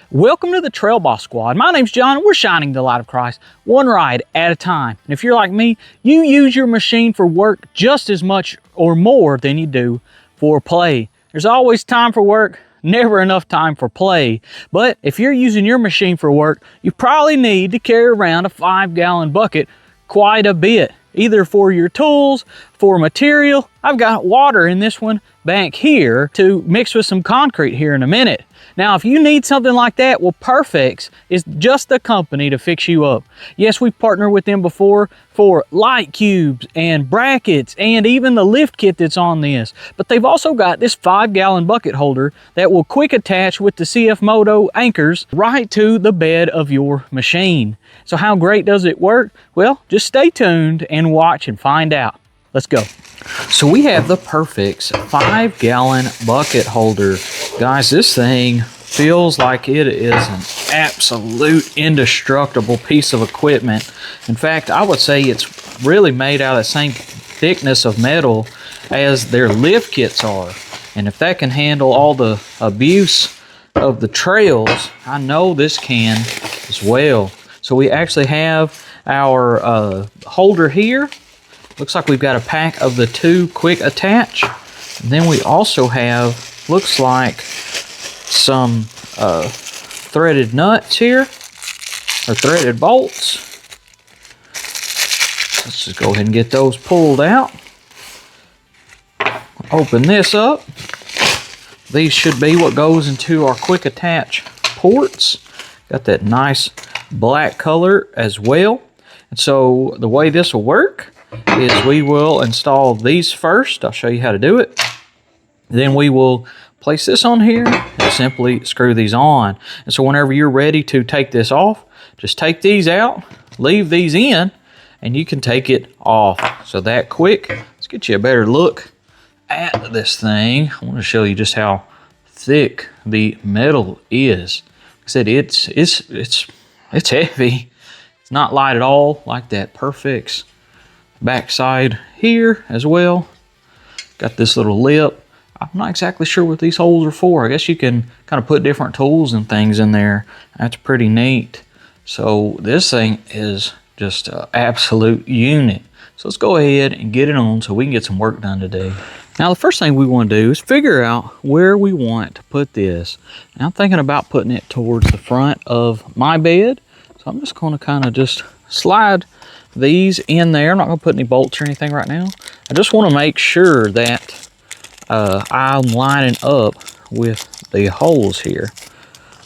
Welcome to the Trail Boss Squad. My name's John and we're shining the light of Christ one ride at a time. And if you're like me, you use your machine for work just as much or more than you do for play. There's always time for work, never enough time for play. But if you're using your machine for work, you probably need to carry around a 5-gallon bucket quite a bit, either for your tools, for material. I've got water in this one back here to mix with some concrete here in a minute. Now, if you need something like that, well, Perfex is just the company to fix you up. Yes, we've partnered with them before for light cubes and brackets and even the lift kit that's on this. But they've also got this 5-gallon bucket holder that will quick attach with the CFMoto anchors right to the bed of your machine. So how great does it work? Well, just stay tuned and watch and find out. Let's go. So we have the Perfex 5-gallon bucket holder. Guys, this thing feels like it is an absolute indestructible piece of equipment. In fact, I would say it's really made out of the same thickness of metal as their lift kits are. And if that can handle all the abuse of the trails, I know this can as well. So we actually have our holder here. Looks like we've got a pack of the 2 quick attach. And then we also have, looks like, some threaded nuts here, or threaded bolts. Let's just go ahead and get those pulled out. Open this up. These should be what goes into our quick attach ports. Got that nice black color as well. And so the way this will work is we will install these first. I'll show you how to do it. Then we will place this on here and simply screw these on. And so whenever you're ready to take this off, just take these out, leave these in, and you can take it off. So that quick. Let's get you a better look at this thing. I want to show you just how thick the metal is. Like I said, it's heavy. It's not light at all, like that Perfex backside here as well. Got this little lip. I'm not exactly sure what these holes are for. I guess you can kind of put different tools and things in there. That's pretty neat. So this thing is just an absolute unit. So let's go ahead and get it on so we can get some work done today. Now the first thing we want to do is figure out where we want to put this. Now I'm thinking about putting it towards the front of my bed. So I'm just going to kind of just slide these in there. I'm not going to put any bolts or anything right now. I just want to make sure that I'm lining up with the holes here.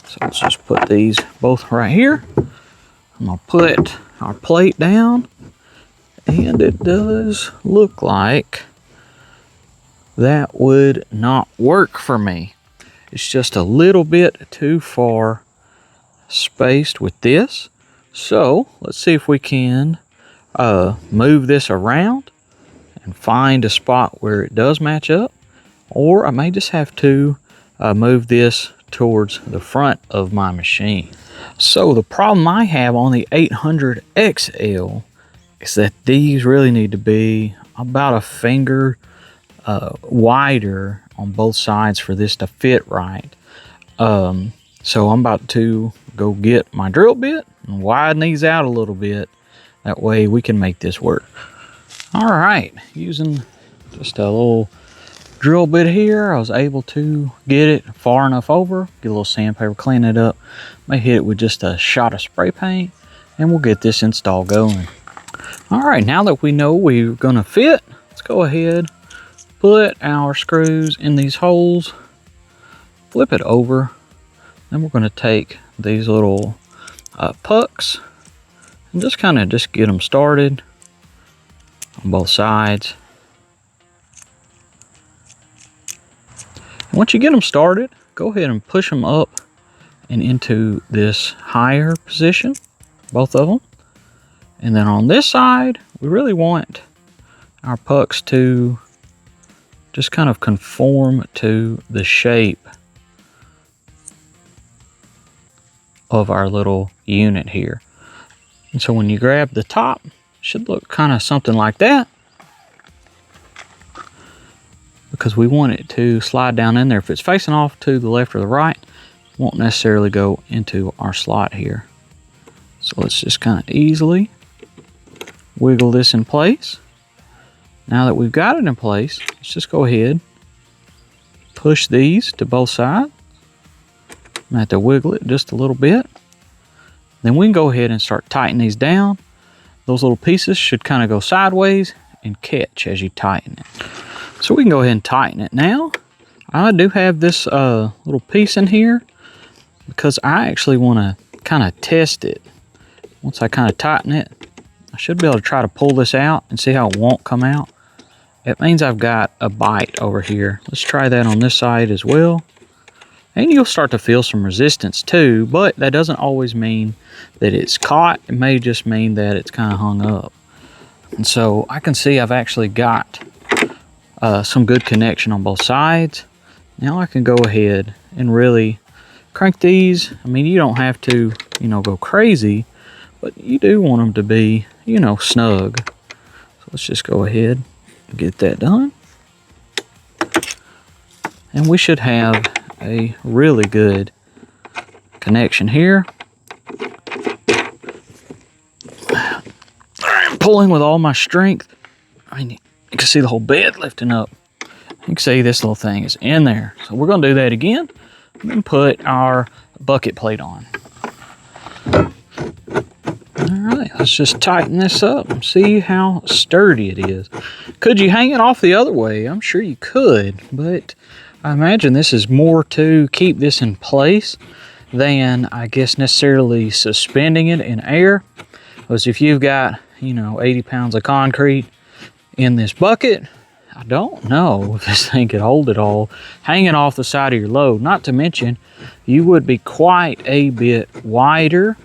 So let's just put these both right here. I'm going to put our plate down, and it does look like that would not work for me. It's just a little bit too far spaced with this. So let's see if we can move this around and find a spot where it does match up. Or I may just have to move this towards the front of my machine. So the problem I have on the 800 XL is that these really need to be about a finger wider on both sides for this to fit right. So I'm about to go get my drill bit and widen these out a little bit. That way we can make this work. All right, using just a little drill bit here, I was able to get it far enough over, get a little sandpaper, clean it up, may hit it with just a shot of spray paint, and we'll get this install going. All right, now that we know we're gonna fit, let's go ahead, put our screws in these holes, flip it over, then we're gonna take these little pucks and just kind of get them started on both sides. Once you get them started, go ahead and push them up and into this higher position, both of them. And then on this side, we really want our pucks to just kind of conform to the shape of our little unit here. And so when you grab the top, it should look kind of something like that. because we want it to slide down in there. If it's facing off to the left or the right, won't necessarily go into our slot here. So let's just kind of easily wiggle this in place. Now that we've got it in place, let's just go ahead, push these to both sides. I have to wiggle it just a little bit. Then we can go ahead and start tightening these down. Those little pieces should kind of go sideways and catch as you tighten it. So we can go ahead and tighten it now. I do have this little piece in here because I actually want to kind of test it. Once I kind of tighten it, I should be able to try to pull this out and see how it won't come out. It means I've got a bite over here. Let's try that on this side as well. And you'll start to feel some resistance too, but that doesn't always mean that it's caught. It may just mean that it's kind of hung up. And so I can see I've actually got some good connection on both sides. Now I can go ahead and really crank these. I mean, you don't have to, go crazy, but you do want them to be, snug. So let's just go ahead and get that done. And we should have a really good connection here. I'm pulling with all my strength. I mean, you can see the whole bed lifting up. You can see this little thing is in there. So we're going to do that again and put our bucket plate on. All right, let's just tighten this up and see how sturdy it is. Could you hang it off the other way? I'm sure you could, but I imagine this is more to keep this in place than, I guess, necessarily suspending it in air. Because if you've got, 80 pounds of concrete in this bucket, I don't know if this thing could hold it all hanging off the side of your load. Not to mention, you would be quite a bit wider,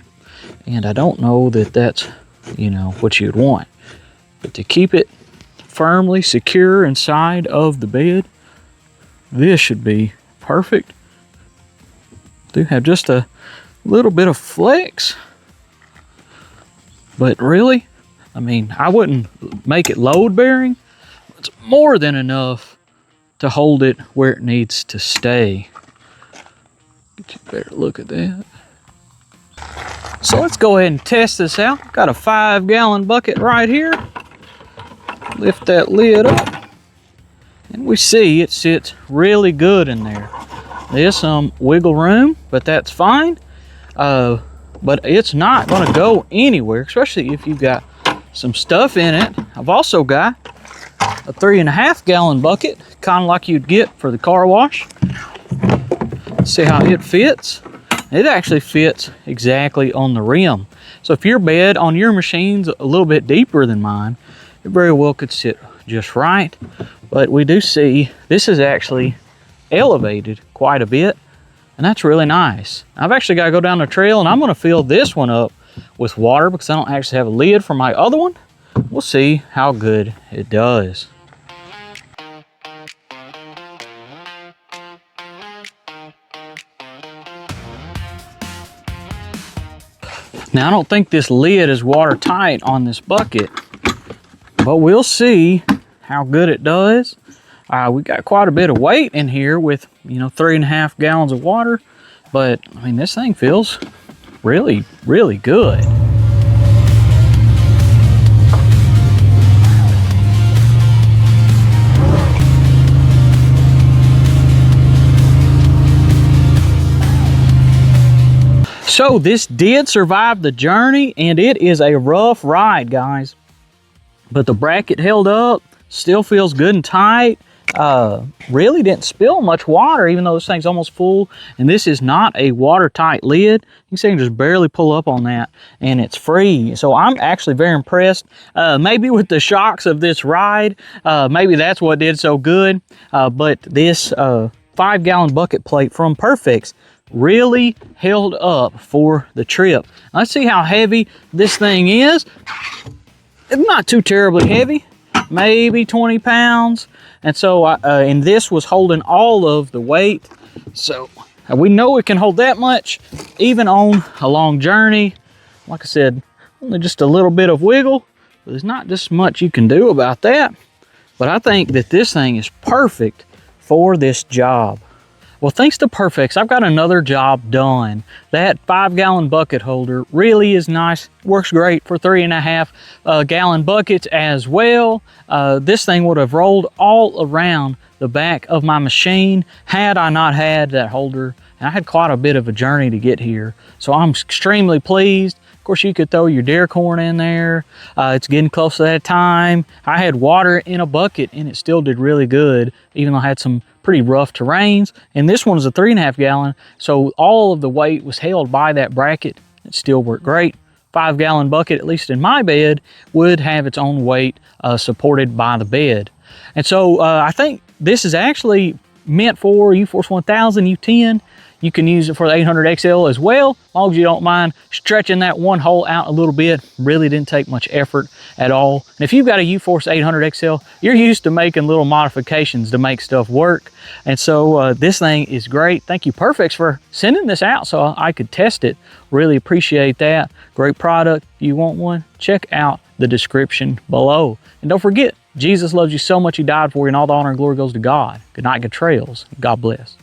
and I don't know that that's, what you'd want. But to keep it firmly secure inside of the bed, this should be perfect. Do have just a little bit of flex, but really, I mean, I wouldn't make it load bearing. It's more than enough to hold it where it needs to stay. Get you a better look at that. So let's go ahead and test this out. Got a 5-gallon bucket right here. Lift that lid up. And we see it sits really good in there. There's some wiggle room, but that's fine. But it's not going to go anywhere, especially if you've got some stuff in it. I've also got a 3.5-gallon bucket, kind of like you'd get for the car wash. Let's see how it fits. It actually fits exactly on the rim. So if your bed on your machine's a little bit deeper than mine, it very well could sit just right. But we do see this is actually elevated quite a bit, and that's really nice. I've actually got to go down the trail, and I'm going to fill this one up with water because I don't actually have a lid for my other one. We'll see how good it does. Now, I don't think this lid is watertight on this bucket, but we'll see how good it does. We got quite a bit of weight in here with, 3.5 gallons of water, but I mean, this thing feels really, really good. So this did survive the journey, and it is a rough ride, guys. But the bracket held up, still feels good and tight. Really didn't spill much water, even though this thing's almost full. And this is not a watertight lid. You can see I can just barely pull up on that, and it's free. So I'm actually very impressed. Maybe with the shocks of this ride, maybe that's what did so good. But this 5-gallon bucket plate from Perfex really held up for the trip. Let's see how heavy this thing is. It's not too terribly heavy, maybe 20 pounds. And so, and this was holding all of the weight. So we know it can hold that much, even on a long journey. Like I said, only just a little bit of wiggle. There's not just much you can do about that. But I think that this thing is perfect for this job. Well, thanks to Perfex, I've got another job done. That 5-gallon bucket holder really is nice. Works great for 3.5 gallon buckets as well. This thing would have rolled all around the back of my machine had I not had that holder. And I had quite a bit of a journey to get here, so I'm extremely pleased. Of course, you could throw your deer corn in there. It's getting close to that time. I had water in a bucket and it still did really good, even though I had some pretty rough terrains. And this one is a 3.5 gallon, so all of the weight was held by that bracket. It still worked great. 5-gallon bucket, at least in my bed, would have its own weight supported by the bed. And so I think this is actually meant for UForce 1000 U10. You can use it for the 800 XL as well, as long as you don't mind stretching that one hole out a little bit. Really didn't take much effort at all. And if you've got a UForce 800 XL, you're used to making little modifications to make stuff work. And so this thing is great. Thank you, Perfex, for sending this out so I could test it. Really appreciate that. Great product. If you want one, check out the description below. And don't forget, Jesus loves you so much he died for you, and all the honor and glory goes to God. Good night, good trails. God bless.